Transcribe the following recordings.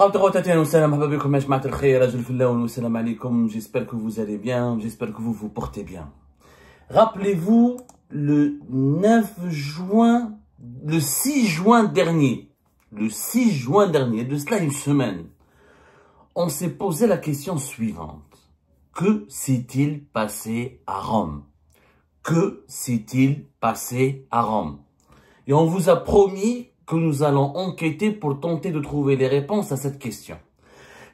J'espère que vous allez bien, j'espère que vous vous portez bien. Rappelez-vous, le 6 juin dernier, de cela une semaine, on s'est posé la question suivante. Que s'est-il passé à Rome? Que s'est-il passé à Rome? Et on vous a promis que nous allons enquêter pour tenter de trouver les réponses à cette question.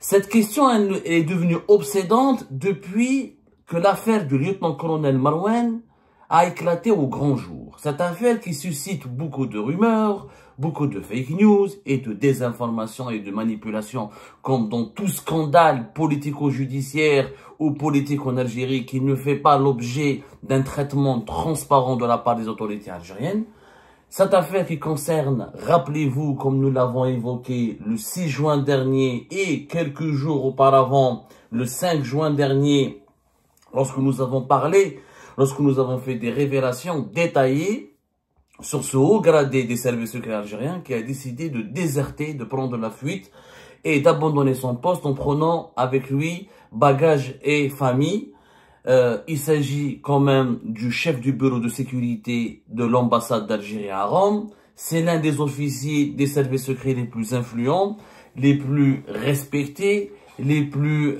Cette question elle est devenue obsédante depuis que l'affaire du lieutenant-colonel Marouane a éclaté au grand jour. Cette affaire qui suscite beaucoup de rumeurs, beaucoup de fake news et de désinformation et de manipulation, comme dans tout scandale politico-judiciaire ou politique en Algérie qui ne fait pas l'objet d'un traitement transparent de la part des autorités algériennes. Cette affaire qui concerne, rappelez-vous, comme nous l'avons évoqué, le 6 juin dernier et quelques jours auparavant, le 5 juin dernier, lorsque nous avons fait des révélations détaillées sur ce haut gradé des services secrets algériens qui a décidé de déserter, de prendre la fuite et d'abandonner son poste en prenant avec lui bagages et famille. Il s'agit quand même du chef du bureau de sécurité de l'ambassade d'Algérie à Rome. C'est l'un des officiers des services secrets les plus influents, les plus respectés, les plus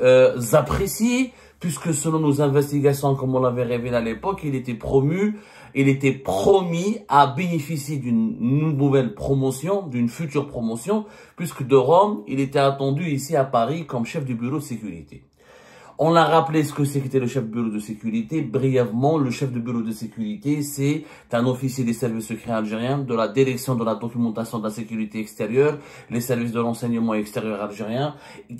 appréciés, puisque selon nos investigations, comme on l'avait révélé à l'époque, il était promu, il était promis à bénéficier d'une nouvelle promotion, d'une future promotion, puisque de Rome, il était attendu ici à Paris comme chef du bureau de sécurité. On a rappelé ce que c'était le chef de bureau de sécurité. Brièvement, le chef de bureau de sécurité, c'est un officier des services secrets algériens, de la direction de la documentation de la sécurité extérieure, les services de renseignement extérieur algérien.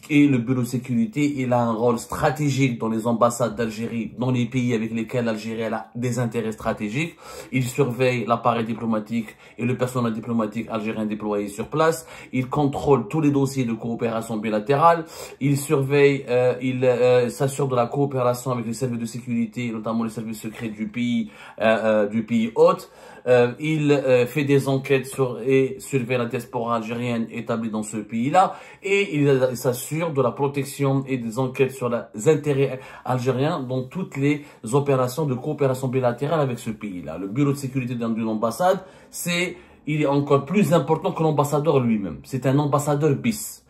Et le bureau de sécurité, il a un rôle stratégique dans les ambassades d'Algérie, dans les pays avec lesquels l'Algérie a des intérêts stratégiques. Il surveille l'appareil diplomatique et le personnel diplomatique algérien déployé sur place. Il contrôle tous les dossiers de coopération bilatérale. Il surveille, s'assure de la coopération avec les services de sécurité, notamment les services secrets du pays hôte. Il fait des enquêtes et surveille la diaspora algérienne établie dans ce pays-là. Et il s'assure de la protection et des enquêtes sur les intérêts algériens dans toutes les opérations de coopération bilatérale avec ce pays-là. Le bureau de sécurité d'une ambassade, il est encore plus important que l'ambassadeur lui-même. C'est un ambassadeur bis.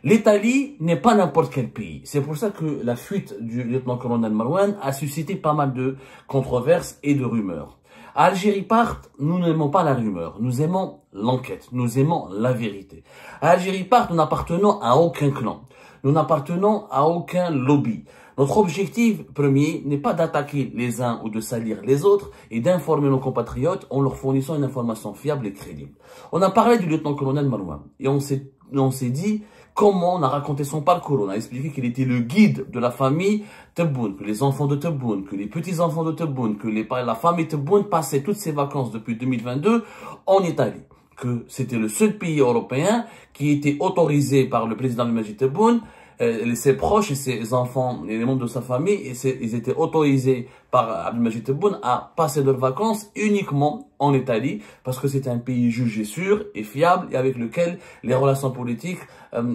L'Italie n'est pas n'importe quel pays. C'est pour ça que la fuite du lieutenant-colonel Marouane a suscité pas mal de controverses et de rumeurs. À Algérie Part, nous n'aimons pas la rumeur, nous aimons l'enquête, nous aimons la vérité. À Algérie Part, nous n'appartenons à aucun clan, nous n'appartenons à aucun lobby. Notre objectif premier n'est pas d'attaquer les uns ou de salir les autres et d'informer nos compatriotes en leur fournissant une information fiable et crédible. On a parlé du lieutenant-colonel Marouane et on s'est dit comment on a raconté son parcours. On a expliqué qu'il était le guide de la famille Tebboune, que les enfants de Tebboune, que les petits-enfants de Tebboune, que la famille Tebboune passait toutes ses vacances depuis 2022 en Italie. Que c'était le seul pays européen qui était autorisé par le président Abdelmadjid Tebboune, ses proches et ses enfants et les membres de sa famille, ils étaient autorisés par Abdelmadjid Tebboune à passer leurs vacances uniquement en Italie, parce que c'est un pays jugé sûr et fiable et avec lequel les relations politiques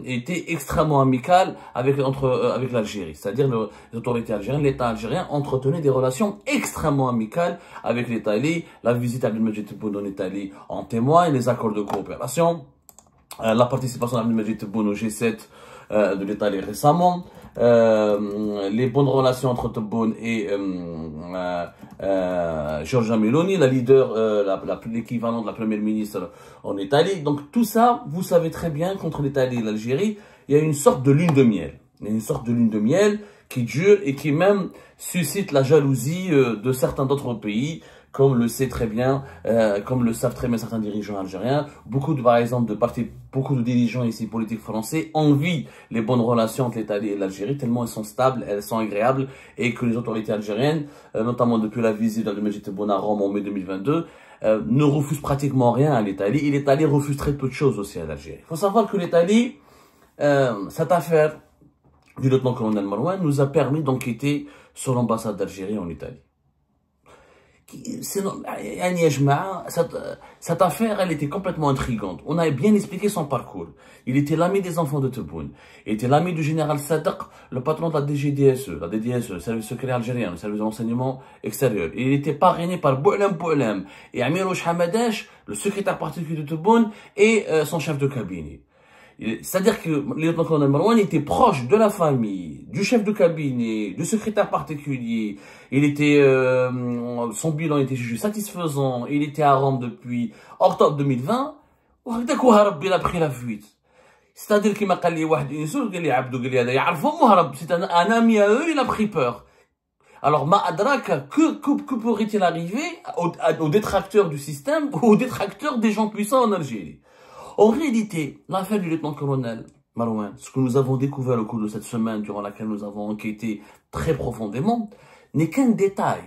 étaient extrêmement amicales avec l'Algérie. C'est-à-dire les autorités algériennes, l'État algérien entretenait des relations extrêmement amicales avec l'Italie. La visite d'Abdelmadjid Tebboune en Italie en témoigne, les accords de coopération, la participation d'Abdelmadjid Tebboune au G7 de l'Italie récemment, les bonnes relations entre Tebboune et Giorgia Meloni, la leader, l'équivalent de la première ministre en Italie. Donc tout ça, vous savez très bien qu'entre l'Italie et l'Algérie, il y a une sorte de lune de miel. Il y a une sorte de lune de miel qui dure et qui même suscite la jalousie de certains d'autres pays, comme le savent très bien certains dirigeants algériens. Par exemple, beaucoup de dirigeants ici politiques français envient les bonnes relations entre l'Italie et l'Algérie, tellement elles sont stables, elles sont agréables, et que les autorités algériennes, notamment depuis la visite d'Abdelmadjid Tebboune à Rome en mai 2022, ne refusent pratiquement rien à l'Italie, et l'Italie refuse très peu de choses aussi à l'Algérie. Il faut savoir que l'Italie, cette affaire du lieutenant-colonel Marouane nous a permis d'enquêter sur l'ambassade d'Algérie en Italie, Cette affaire, elle était complètement intrigante. On a bien expliqué son parcours. Il était l'ami des enfants de Tebboune. Il était l'ami du général Sadek, le patron de la DGDSE, la DDSE, le service secret algérien, le service de renseignement extérieur. Il était parrainé par Boualem et Amirouch Hamadash, le secrétaire particulier de Tebboune et son chef de cabinet. C'est-à-dire que le lieutenant-colonel Marouane était proche de la famille, du chef de cabinet, du secrétaire particulier. Son bilan était jugé satisfaisant. Il était à Rome depuis octobre 2020. Il a pris la fuite. C'est-à-dire qu'il m'a dit, c'est un ami à eux, il a pris peur. Alors, Ma'adraka, que pourrait-il arriver aux détracteurs du système ou aux détracteurs des gens puissants en Algérie? En réalité, l'affaire du lieutenant-colonel Marouane, ce que nous avons découvert au cours de cette semaine durant laquelle nous avons enquêté très profondément, n'est qu'un détail.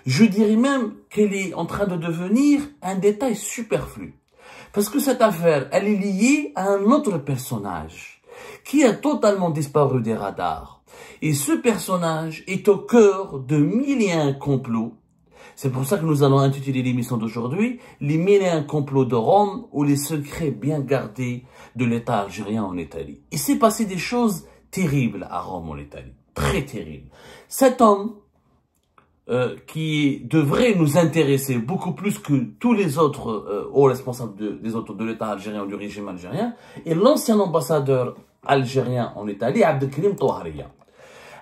Je dirais même qu'elle est en train de devenir un détail superflu. Parce que cette affaire, elle est liée à un autre personnage qui a totalement disparu des radars. Et ce personnage est au cœur de mille et un complots. C'est pour ça que nous allons intituler l'émission d'aujourd'hui « Les mille et un complots de Rome ou les secrets bien gardés de l'État algérien en Italie ». Il s'est passé des choses terribles à Rome en Italie, très terribles. Cet homme qui devrait nous intéresser beaucoup plus que tous les autres hauts responsables de l'État algérien ou du régime algérien est l'ancien ambassadeur algérien en Italie, Abdelkrim Touhariya.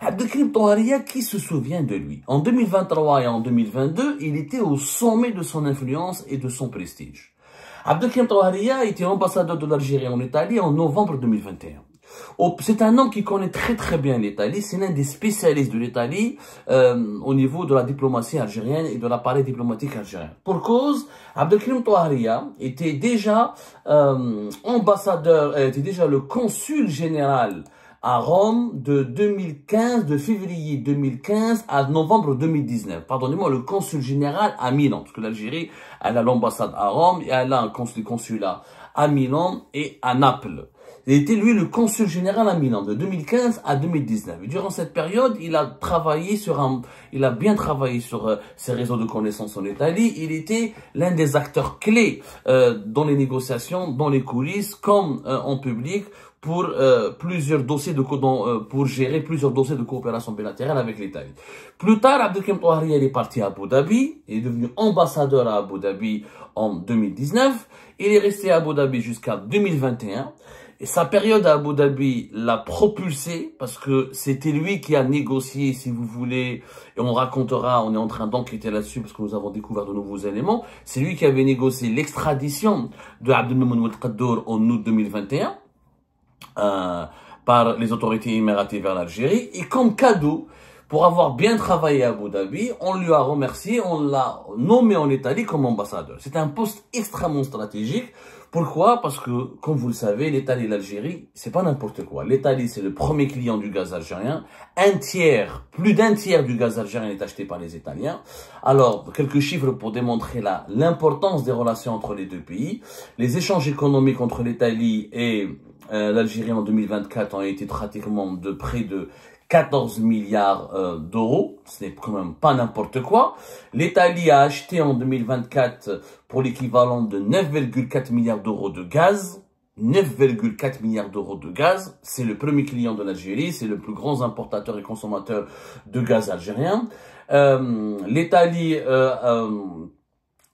Abdelkrim Touhariya, qui se souvient de lui? En 2023 et en 2022, il était au sommet de son influence et de son prestige. Abdelkrim Touhariya était ambassadeur de l'Algérie en Italie en novembre 2021. C'est un homme qui connaît très bien l'Italie, c'est l'un des spécialistes de l'Italie au niveau de la diplomatie algérienne et de l'appareil diplomatique algérien. Pour cause, Abdelkrim Touhariya était déjà était déjà le consul général à Rome de février 2015 à novembre 2019. Pardonnez-moi, le consul général à Milan, parce que l'Algérie, elle a l'ambassade à Rome et elle a un consulat à Milan et à Naples. Il était, lui, le consul général à Milan de 2015 à 2019. Et durant cette période, il a bien travaillé sur ses réseaux de connaissances en Italie. Il était l'un des acteurs clés dans les négociations, dans les coulisses, comme en public, pour pour gérer plusieurs dossiers de coopération bilatérale avec l'Italie. Plus tard, Abdelkrim Touhariya est parti à Abu Dhabi, il est devenu ambassadeur à Abu Dhabi en 2019. Il est resté à Abu Dhabi jusqu'à 2021. Et sa période à Abu Dhabi l'a propulsé parce que c'était lui qui a négocié, si vous voulez, et on racontera, on est en train d'enquêter là-dessus parce que nous avons découvert de nouveaux éléments. C'est lui qui avait négocié l'extradition de Abdelmamoun Ouelkaddour en août 2021 par les autorités émiratives vers l'Algérie. Et comme cadeau, pour avoir bien travaillé à Abu Dhabi, on lui a remercié, on l'a nommé en Italie comme ambassadeur. C'est un poste extrêmement stratégique. Pourquoi? Parce que, comme vous le savez, l'Italie et l'Algérie, c'est pas n'importe quoi. L'Italie, c'est le premier client du gaz algérien. Plus d'un tiers du gaz algérien est acheté par les Italiens. Alors, quelques chiffres pour démontrer l'importance des relations entre les deux pays. Les échanges économiques entre l'Italie et l'Algérie en 2024 ont été pratiquement de près de 14 milliards d'euros, ce n'est quand même pas n'importe quoi. L'Italie a acheté en 2024 pour l'équivalent de 9,4 milliards d'euros de gaz. 9,4 milliards d'euros de gaz, c'est le premier client de l'Algérie, c'est le plus grand importateur et consommateur de gaz algérien. L'Italie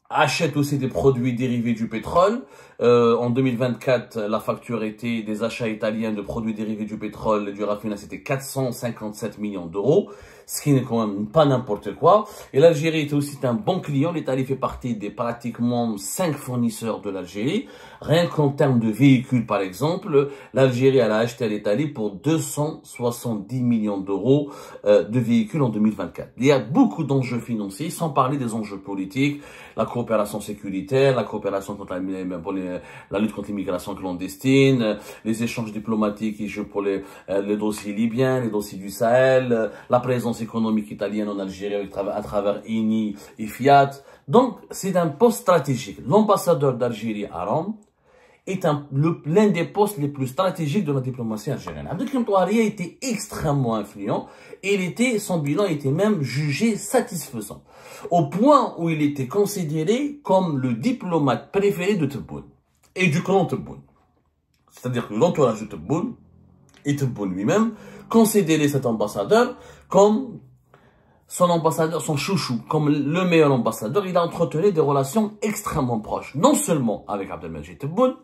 achète aussi des produits dérivés du pétrole. En 2024, la facture était des achats italiens de produits dérivés du pétrole et du raffinage, c'était 457 millions d'euros, ce qui n'est quand même pas n'importe quoi. Et l'Algérie était aussi un bon client. L'Italie fait partie des pratiquement 5 fournisseurs de l'Algérie. Rien qu'en termes de véhicules, par exemple, l'Algérie a acheté à l'Italie pour 270 millions d'euros de véhicules en 2024. Il y a beaucoup d'enjeux financiers, sans parler des enjeux politiques, la coopération sécuritaire, la coopération contre la lutte contre l'immigration clandestine, les échanges diplomatiques qui jouent pour les dossiers libyens, les dossiers du Sahel, la présence économique italienne en Algérie à travers INI et Fiat. Donc, c'est un poste stratégique. L'ambassadeur d'Algérie à Rome est l'un des postes les plus stratégiques de la diplomatie algérienne. Abdelkrim Touaria était extrêmement influent et son bilan était même jugé satisfaisant, au point où il était considéré comme le diplomate préféré de Tebboune et du clan Tebboune. C'est-à-dire que l'entourage de Tebboune et Tebboune lui-même considérait cet ambassadeur comme son ambassadeur, son chouchou, comme le meilleur ambassadeur. Il a entretenu des relations extrêmement proches, non seulement avec Abdelmajid Tebboune,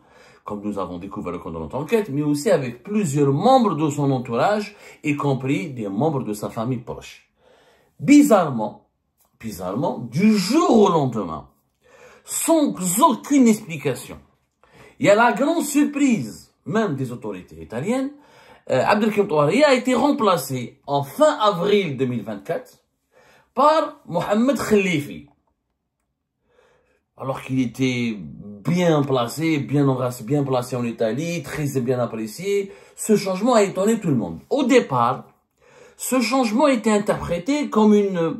comme nous avons découvert le cours de notre enquête, mais aussi avec plusieurs membres de son entourage, y compris des membres de sa famille proche. Bizarrement, du jour au lendemain, sans aucune explication, il y a la grande surprise, même des autorités italiennes, Abdelkrim Touaria a été remplacé en fin avril 2024 par Mohamed Khalifi. Alors qu'il était bien placé, bien placé en Italie, très bien apprécié, ce changement a étonné tout le monde. Au départ, ce changement était interprété comme une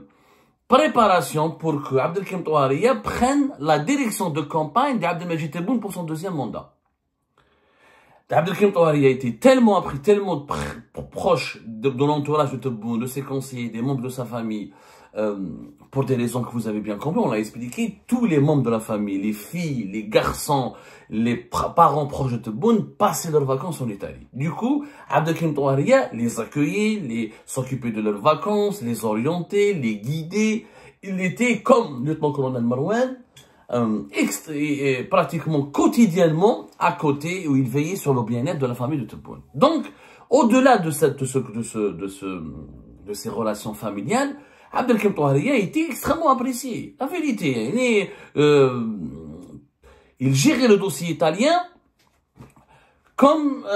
préparation pour que Abdelkrim Touaria prenne la direction de campagne d'Abdelmajid Tebboune pour son deuxième mandat. Abdelkrim Touaria était tellement proche de l'entourage de Tebboune, de ses conseillers, des membres de sa famille, pour des raisons que vous avez bien compris, on l'a expliqué, tous les membres de la famille, les filles, les garçons, les parents proches de Tebboune passaient leurs vacances en Italie. Du coup, Abdelkrim Touaria les accueillait, s'occupait de leurs vacances, les orientait, les guidait. Il était comme lieutenant-colonel Marouane, pratiquement quotidiennement à côté, où il veillait sur le bien-être de la famille de Tebboune. Donc, au-delà de ces relations familiales, Abdelkrim Touaria était extrêmement apprécié. La vérité, il gérait le dossier italien comme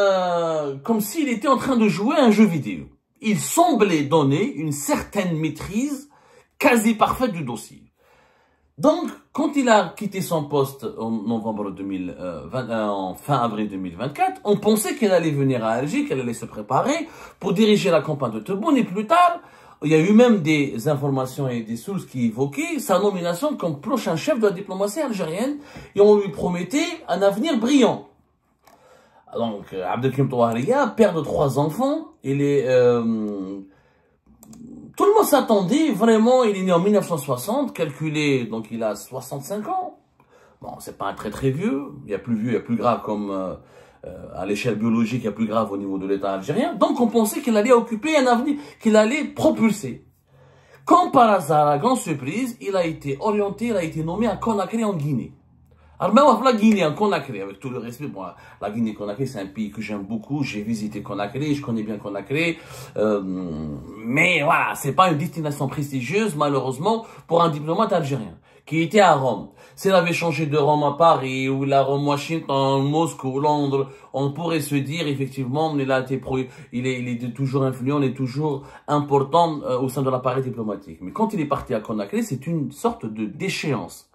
s'il était en train de jouer à un jeu vidéo. Il semblait donner une certaine maîtrise quasi parfaite du dossier. Donc, quand il a quitté son poste en fin avril 2024, on pensait qu'il allait venir à Alger, qu'elle allait se préparer pour diriger la campagne de Tebboune. Et plus tard, il y a eu même des informations et des sources qui évoquaient sa nomination comme prochain chef de la diplomatie algérienne. Et on lui promettait un avenir brillant. Donc, Abdelkrim Touaria, père de 3 enfants, tout le monde s'attendait, vraiment, il est né en 1960, calculé, donc il a 65 ans. Bon, c'est pas un très vieux, il y a plus vieux, il y a plus grave comme à l'échelle biologique, il y a plus grave au niveau de l'État algérien. Donc on pensait qu'il allait occuper un avenir, qu'il allait propulser. Comme par hasard, à grande surprise, il a été orienté, il a été nommé à Conakry en Guinée. Alors même la Guinée, en Conakry, avec tout le respect, bon, la Guinée-Conakry, c'est un pays que j'aime beaucoup, j'ai visité Conakry, je connais bien Conakry, mais voilà, c'est pas une destination prestigieuse, malheureusement, pour un diplomate algérien, qui était à Rome. S'il avait changé de Rome à Paris, ou la Rome Washington, Moscou, Londres, on pourrait se dire, effectivement, il est toujours influent, il est toujours important au sein de l'appareil diplomatique. Mais quand il est parti à Conakry, c'est une sorte de déchéance.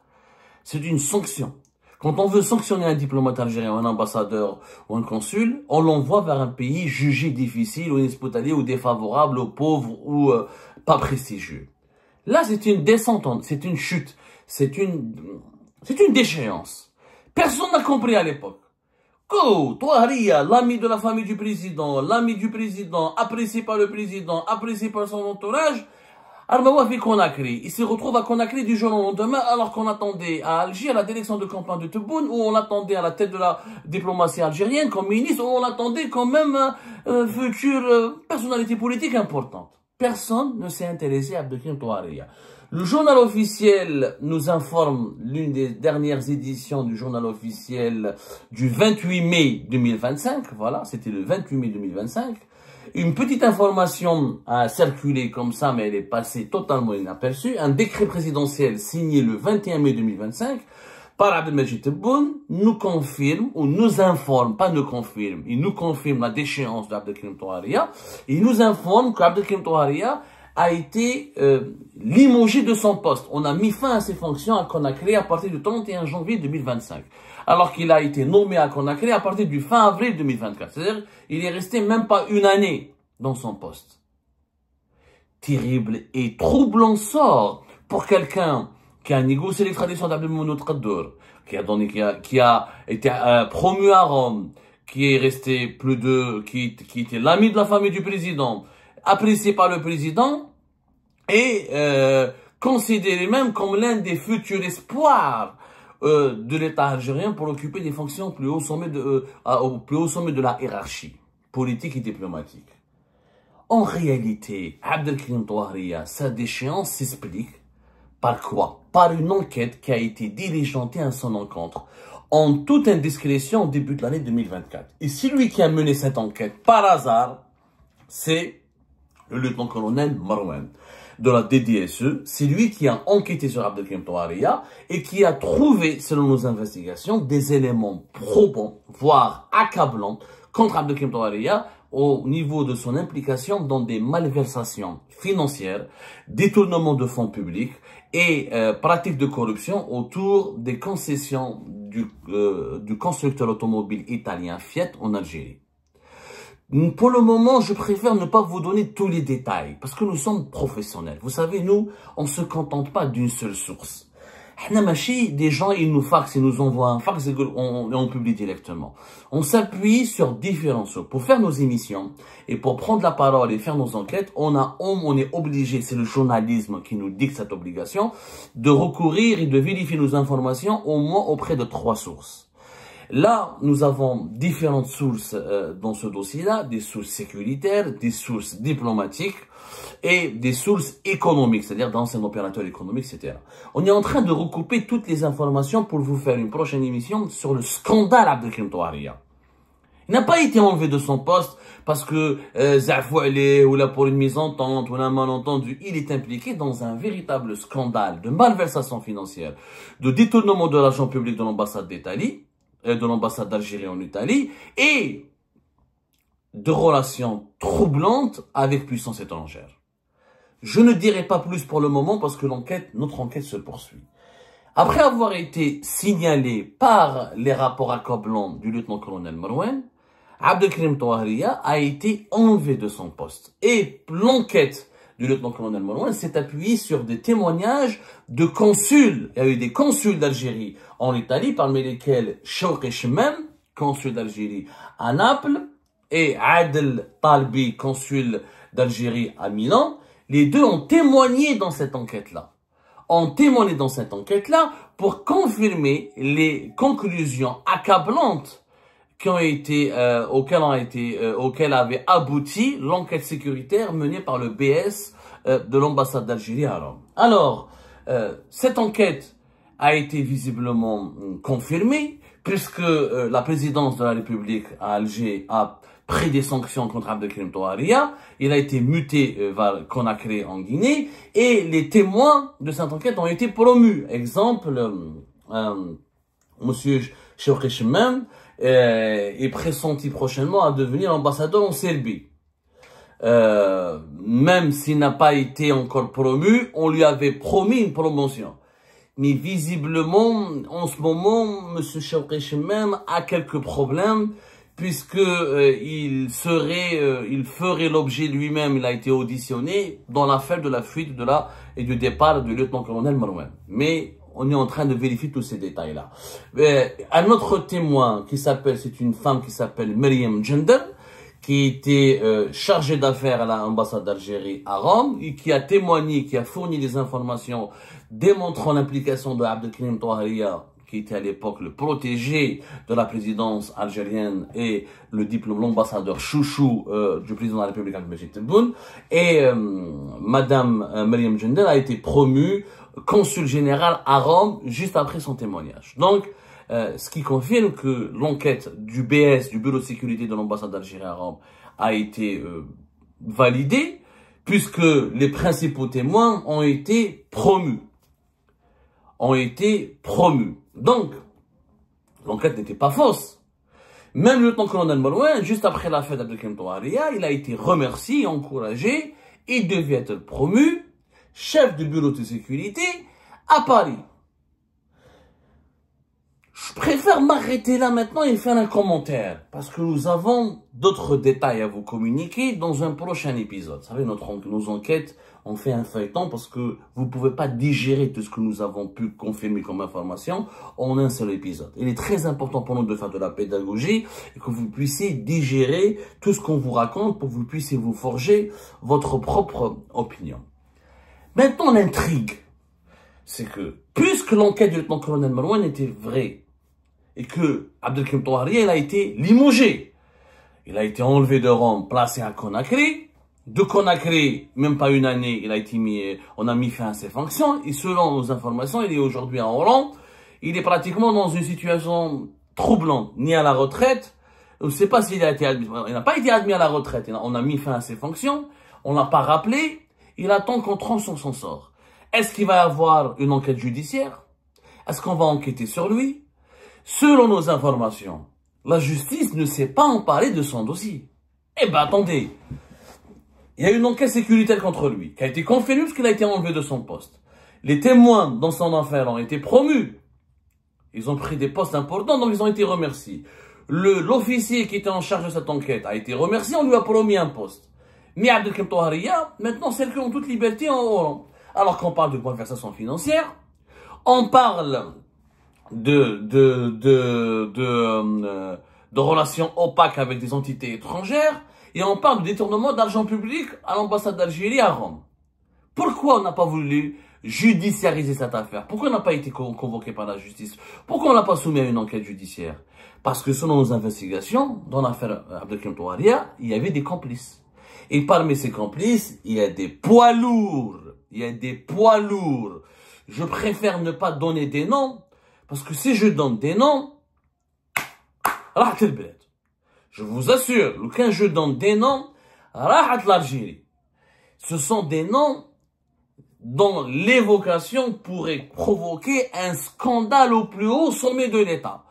C'est une sanction. Quand on veut sanctionner un diplomate algérien, un ambassadeur ou un consul, on l'envoie vers un pays jugé difficile ou inhospitalier ou défavorable ou pauvre ou pas prestigieux. Là, c'est une descente, c'est une chute, c'est une déchéance. Personne n'a compris à l'époque. Touaria, l'ami de la famille du président, apprécié par le président, apprécié par son entourage, Armawa fait Conakry. Il se retrouve à Conakry du jour au lendemain, alors qu'on attendait à Alger, à la direction de campagne de Tebboune, où on attendait à la tête de la diplomatie algérienne comme ministre, où on attendait quand même future personnalité politique importante. Personne ne s'est intéressé à Abdelkrim Touaria. Le journal officiel nous informe, l'une des dernières éditions du journal officiel du 28 mai 2025, voilà, c'était le 28 mai 2025, une petite information a circulé comme ça, mais elle est passée totalement inaperçue. Un décret présidentiel signé le 21 mai 2025 par Abdelmajid Tebboune nous confirme, ou nous informe, pas nous confirme, il nous confirme la déchéance d'Abdelkrim Touaria. Il nous informe qu'Abdelkrim Touaria a été limogé de son poste. On a mis fin à ses fonctions à Conakry à partir du 31 janvier 2025. Alors qu'il a été nommé à Conakry à partir du fin avril 2024. C'est-à-dire, il est resté même pas une année dans son poste. Terrible et troublant sort pour quelqu'un qui a négocié l'extradition d'Abdelmoune Tqaddour, qui a été promu à Rome, qui est resté qui était l'ami de la famille du président, apprécié par le président, et considéré même comme l'un des futurs espoirs de l'État algérien pour occuper des fonctions au plus haut sommet de la hiérarchie politique et diplomatique. En réalité, Abdelkrim Touahria, sa déchéance s'explique par quoi? Par une enquête qui a été diligentée à son encontre en toute indiscrétion au début de l'année 2024. Et celui qui a mené cette enquête par hasard, c'est le lieutenant-colonel Marouane de la DDSE. C'est lui qui a enquêté sur Abdelkrim Touahria et qui a trouvé, selon nos investigations, des éléments probants, voire accablants, contre Abdelkrim Touahria au niveau de son implication dans des malversations financières, détournement de fonds publics et pratiques de corruption autour des concessions du constructeur automobile italien Fiat en Algérie. Pour le moment, je préfère ne pas vous donner tous les détails parce que nous sommes professionnels. Vous savez, nous, on ne se contente pas d'une seule source. Des gens, ils nous faxent, ils nous envoient un fax et on publie directement. On s'appuie sur différentes sources. Pour faire nos émissions et pour prendre la parole et faire nos enquêtes, on est obligé, c'est le journalisme qui nous dicte cette obligation, de recourir et de vérifier nos informations au moins auprès de 3 sources. Là, nous avons différentes sources dans ce dossier-là, des sources sécuritaires, des sources diplomatiques et des sources économiques, c'est-à-dire d'anciens opérateurs économiques, etc. On est en train de recouper toutes les informations pour vous faire une prochaine émission sur le scandale Abdelkrim Touahria. Il n'a pas été enlevé de son poste parce que Zafouali ou là pour une mésentente ou un malentendu. Il est impliqué dans un véritable scandale de malversation financière, de détournement de l'argent public de l'ambassade d'Italie, de l'ambassade d'Algérie en Italie, et de relations troublantes avec puissance étrangère. Je ne dirai pas plus pour le moment parce que notre enquête se poursuit. Après avoir été signalé par les rapports accablants du lieutenant-colonel Marouane, Abdelkrim Touahria a été enlevé de son poste. Et l'enquête du lieutenant-colonel Marouane s'est appuyée sur des témoignages de consuls. Il y a eu des consuls d'Algérie en Italie, parmi lesquels Chawki Chemem, consul d'Algérie à Naples, et Adel Talbi, consul d'Algérie à Milan. Les deux ont témoigné dans cette enquête-là. Pour confirmer les conclusions accablantes qui ont été, auxquelles avait abouti l'enquête sécuritaire menée par le BS de l'ambassade d'Algérie à Rome. Alors, cette enquête a été visiblement confirmée puisque la présidence de la République à Alger a pris des sanctions contre Abdelkrim Touahria. Il a été muté vers Conakry en Guinée et les témoins de cette enquête ont été promus. Exemple, monsieur Chawki Chemem est pressenti prochainement à devenir ambassadeur en Serbie. Même s'il n'a pas été encore promu, on lui avait promis une promotion. Mais visiblement, en ce moment, M. Chawki Chemem a quelques problèmes puisque il ferait l'objet lui-même, il a été auditionné dans l'affaire de la fuite et du départ du lieutenant-colonel Marouane. Mais on est en train de vérifier tous ces détails-là. Un autre témoin c'est une femme qui s'appelle Myriam Gender, qui était chargée d'affaires à l'ambassade d'Algérie à Rome, et qui a témoigné, qui a fourni des informations démontrant l'implication de Abdelkrim Touahria, qui était à l'époque le protégé de la présidence algérienne et l'ambassadeur chouchou du président de la République Abdelmajid Tebboune. Et Madame Myriam Gender a été promue consul général à Rome juste après son témoignage. Donc, ce qui confirme que l'enquête du BS, du Bureau de sécurité de l'ambassade d'Algérie à Rome, a été validée, puisque les principaux témoins ont été promus. Donc, l'enquête n'était pas fausse. Même le lieutenant-colonel Marouane, juste après l'affaire d'Abdelkrim Touahria, il a été remercié, encouragé, il devait être promu chef du bureau de sécurité à Paris. Je préfère m'arrêter là maintenant et faire un commentaire, parce que nous avons d'autres détails à vous communiquer dans un prochain épisode. Vous savez, nos enquêtes, on fait un feuilleton parce que vous ne pouvez pas digérer tout ce que nous avons pu confirmer comme information en un seul épisode. Il est très important pour nous de faire de la pédagogie et que vous puissiez digérer tout ce qu'on vous raconte pour que vous puissiez vous forger votre propre opinion. Maintenant, l'intrigue, c'est que, puisque l'enquête du lieutenant-colonel Marouane était vraie, et que Abdelkrim Touahria, il a été limogé. Il a été enlevé de Rome, placé à Conakry. De Conakry, même pas une année, on a mis fin à ses fonctions. Et selon nos informations, il est aujourd'hui en Hollande. Il est pratiquement dans une situation troublante, ni à la retraite. On ne sait pas s'il a été admis. Il n'a pas été admis à la retraite. On a mis fin à ses fonctions. On l'a pas rappelé. Il attend qu'on tranche sur son sort. Est-ce qu'il va y avoir une enquête judiciaire? Est-ce qu'on va enquêter sur lui? Selon nos informations, la justice ne s'est pas emparée de son dossier. Eh ben attendez, il y a une enquête sécuritaire contre lui, qui a été confirmée parce qu'il a été enlevé de son poste. Les témoins dans son affaire ont été promus. Ils ont pris des postes importants, donc ils ont été remerciés. L'officier qui était en charge de cette enquête a été remercié, on lui a promis un poste. Mais Abdelkrim Touahria, maintenant, circule en toute liberté en Hollande. Alors qu'on parle de malversation financière, on parle de relations opaques avec des entités étrangères, et on parle de détournement d'argent public à l'ambassade d'Algérie à Rome. Pourquoi on n'a pas voulu judiciariser cette affaire? Pourquoi on n'a pas été convoqué par la justice? Pourquoi on n'a pas soumis à une enquête judiciaire? Parce que selon nos investigations, dans l'affaire Abdelkrim Touahria, il y avait des complices. Et parmi ces complices, il y a des poids lourds. Il y a des poids lourds. Je préfère ne pas donner des noms, parce que si je donne des noms, je vous assure, quand je donne des noms, l'Algérie. Ce sont des noms dont l'évocation pourrait provoquer un scandale au plus haut sommet de l'État.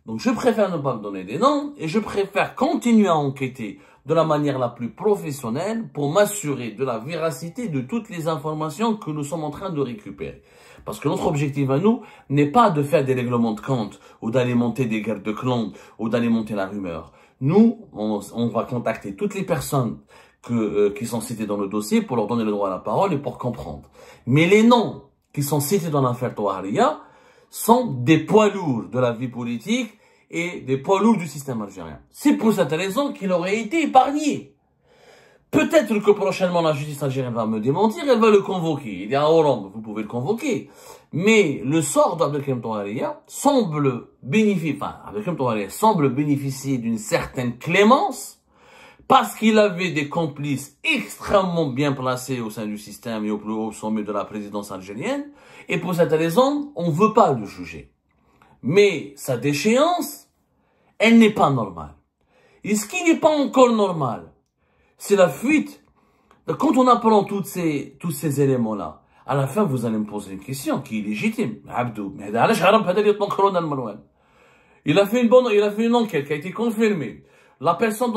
Donc je préfère ne pas donner des noms et je préfère continuer à enquêter de la manière la plus professionnelle pour m'assurer de la véracité de toutes les informations que nous sommes en train de récupérer. Parce que notre objectif à nous n'est pas de faire des règlements de compte ou d'alimenter des guerres de clans ou d'alimenter la rumeur. Nous, on va contacter toutes les personnes qui sont citées dans le dossier pour leur donner le droit à la parole et pour comprendre. Mais les noms qui sont cités dans l'affaire Touahria sont des poids lourds de la vie politique et des poids lourds du système algérien. C'est pour cette raison qu'il aurait été épargné. Peut-être que prochainement la justice algérienne va me démentir, elle va le convoquer. Il est en Hollande, vous pouvez le convoquer. Mais le sort d'Abdelkrim Touahria semble bénéficier d'une certaine clémence parce qu'il avait des complices extrêmement bien placés au sein du système et au plus haut sommet de la présidence algérienne. Et pour cette raison, on ne veut pas le juger. Mais sa déchéance, elle n'est pas normale. Et ce qui n'est pas encore normal, c'est la fuite. Quand on apprend tous ces éléments-là, à la fin, vous allez me poser une question qui est légitime. Abdou, il a fait une enquête qui a été confirmée. La personne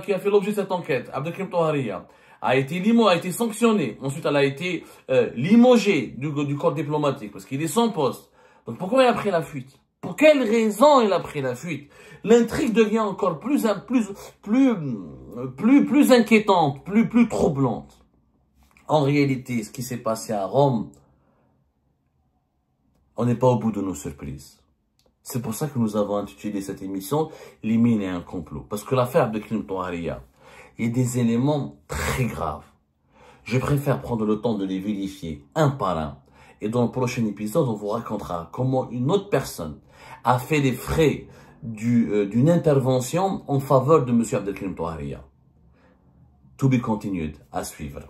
qui a fait l'objet de cette enquête, Abdelkrim Touahria, a été sanctionnée. Ensuite, elle a été limogée du corps diplomatique parce qu'il est sans poste. Donc, pourquoi il a pris la fuite? Pour quelle raison il a pris la fuite? L'intrigue devient encore plus inquiétante, plus troublante. En réalité, ce qui s'est passé à Rome, on n'est pas au bout de nos surprises. C'est pour ça que nous avons intitulé cette émission « Les mines et un complot ». Parce que l'affaire Abdelkrim Touahria, il y a des éléments très graves. Je préfère prendre le temps de les vérifier un par un. Et dans le prochain épisode, on vous racontera comment une autre personne a fait les frais d'une intervention en faveur de M. Abdelkrim Touahria. To be continued, à suivre.